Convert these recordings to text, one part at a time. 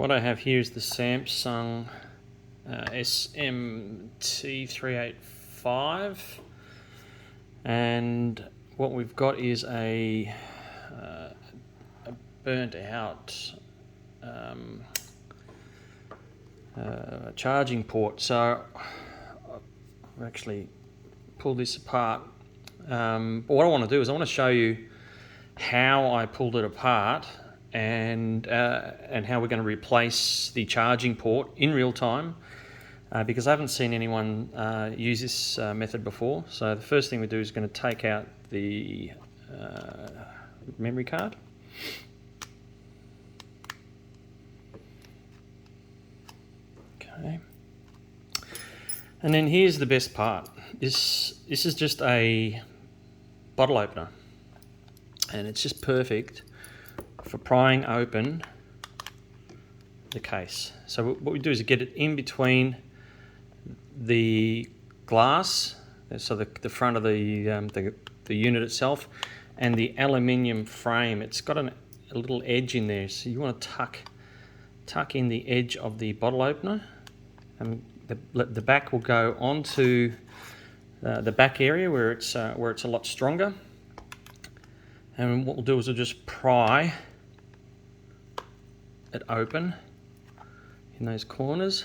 what I have here is the Samsung SM-T385, and what we've got is a burnt out charging port. So I've actually pulled this apart. But what I want to do is I want to show you how I pulled it apart and how we're going to replace the charging port in real time, because I haven't seen anyone use this method before. So the first thing we do is going to take out the memory card. Okay. And then here's the best part. This is just a bottle opener, and it's just perfect for prying open the case. So what we do is get it in between the glass, so the front of the unit itself, and the aluminium frame. It's got a little edge in there, so you want to tuck in the edge of the bottle opener, and the back will go onto the back area where it's a lot stronger. And what we'll do is we'll just pry it open in those corners.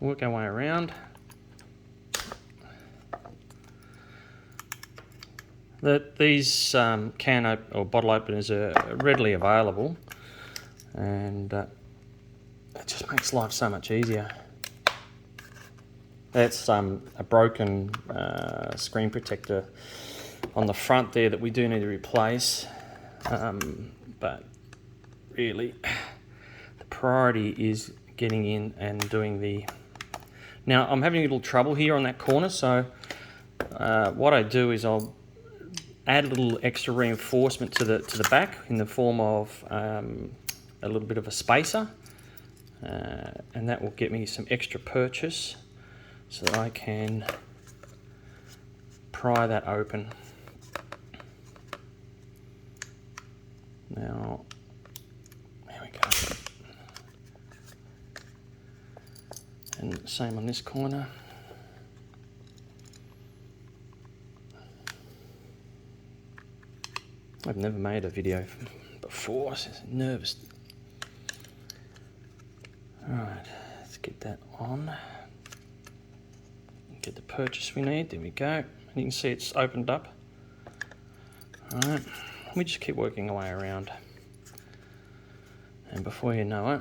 Work our way around. These can or bottle openers are readily available, and it just makes life so much easier. That's a broken screen protector on the front there that we do need to replace, but really the priority is getting in and doing the... Now I'm having a little trouble here on that corner, so what I do is I'll add a little extra reinforcement to the back in the form of a little bit of a spacer, and that will get me some extra purchase so that I can pry that open. Now, there we go. And same on this corner. I've never made a video before, so I'm nervous. Alright, let's get that on. Get the purchase we need, there we go. And you can see it's opened up. Alright, we just keep working our way around. And before you know it,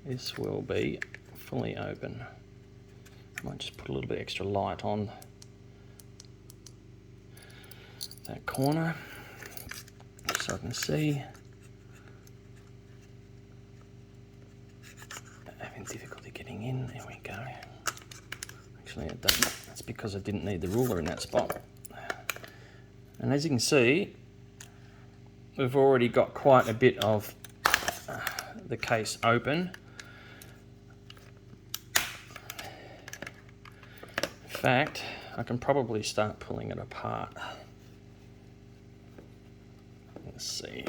this will be fully open. I might just put a little bit extra light on that corner so I can see. Having difficulty getting in, there we go. Actually, that's because I didn't need the ruler in that spot. And as you can see, we've already got quite a bit of the case open. In fact, I can probably start pulling it apart. Let's see.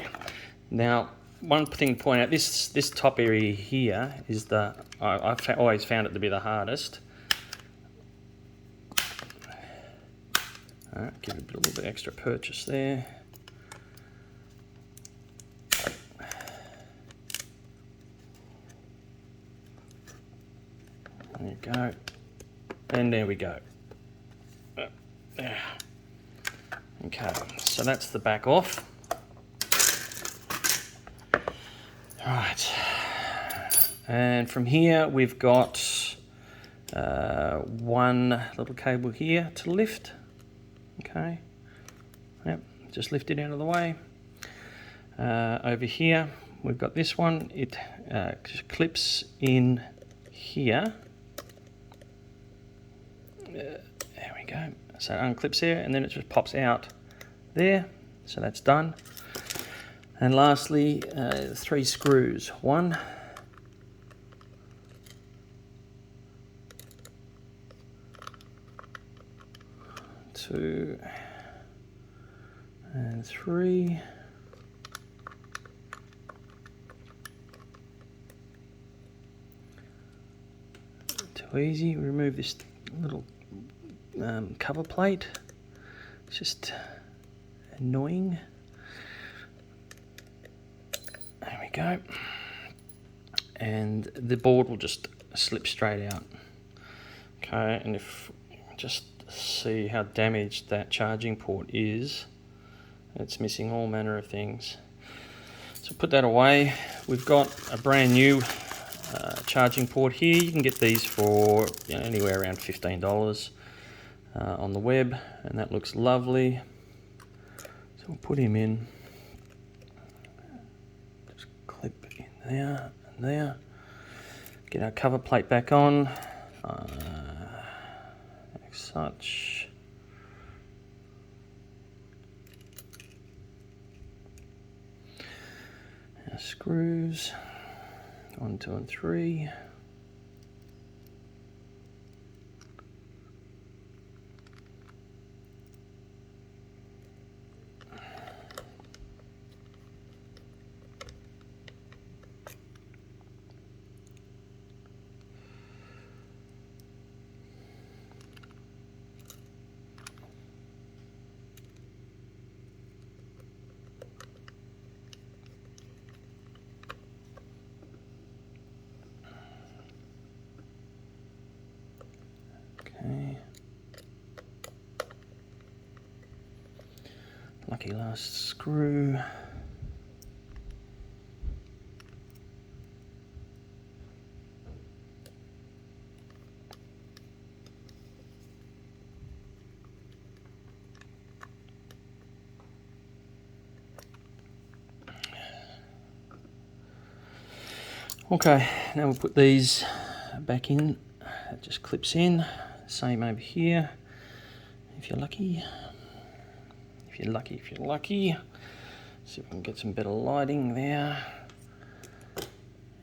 Now, one thing to point out, this top area here is I've always found it to be the hardest. Alright, give it a little bit extra purchase there. There you go. And there we go. There. Okay, so that's the back off. Right, and from here we've got one little cable here to lift. Okay, yep, just lift it out of the way. Over here we've got this one. It clips in here. There we go. So it unclips there, and then it just pops out there. So that's done. And lastly, 3 screws. 1, 2, and 3. Too easy. Remove this little cover plate. It's just annoying. There we go. And the board will just slip straight out. Okay, and if just see how damaged that charging port is, it's missing all manner of things. So put that away. We've got a brand new charging port here. You can get these for anywhere around $15 on the web, and that looks lovely. So we'll put him in. Just clip in there and there. Get our cover plate back on. Like such. Our screws. 1, 2, and 3. Lucky last screw. Okay, now we'll put these back in. It just clips in. Same over here. If you're lucky. If you're lucky, if you're lucky. See if we can get some better lighting there.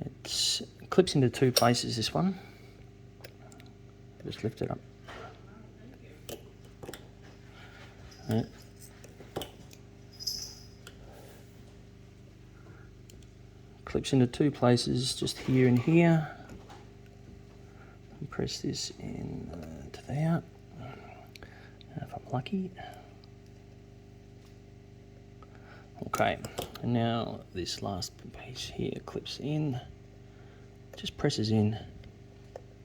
It clips into 2 places, this one. Just lift it up. Right. Clips into 2 places, just here and here. And press this in to there. If I'm lucky. Okay, and now this last piece here clips in, just presses in.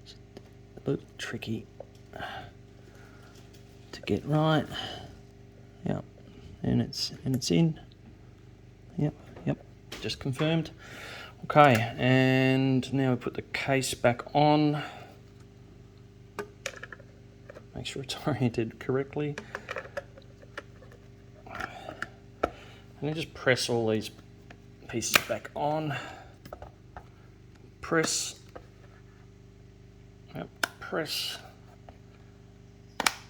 It's a little tricky to get right. Yep, and it's in. Yep, just confirmed. Okay, and now we put the case back on. Make sure it's oriented correctly. And then just press all these pieces back on. Press. Yep, press.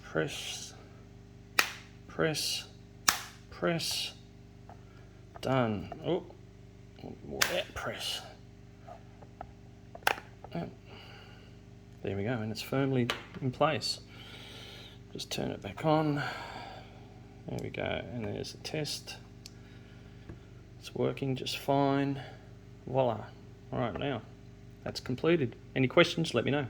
Press. Press. Press. Done. Oh, more of that press. Yep. There we go, and it's firmly in place. Just turn it back on. There we go, and there's the test. It's working just fine. Voila. All right, now that's completed. Any questions, let me know.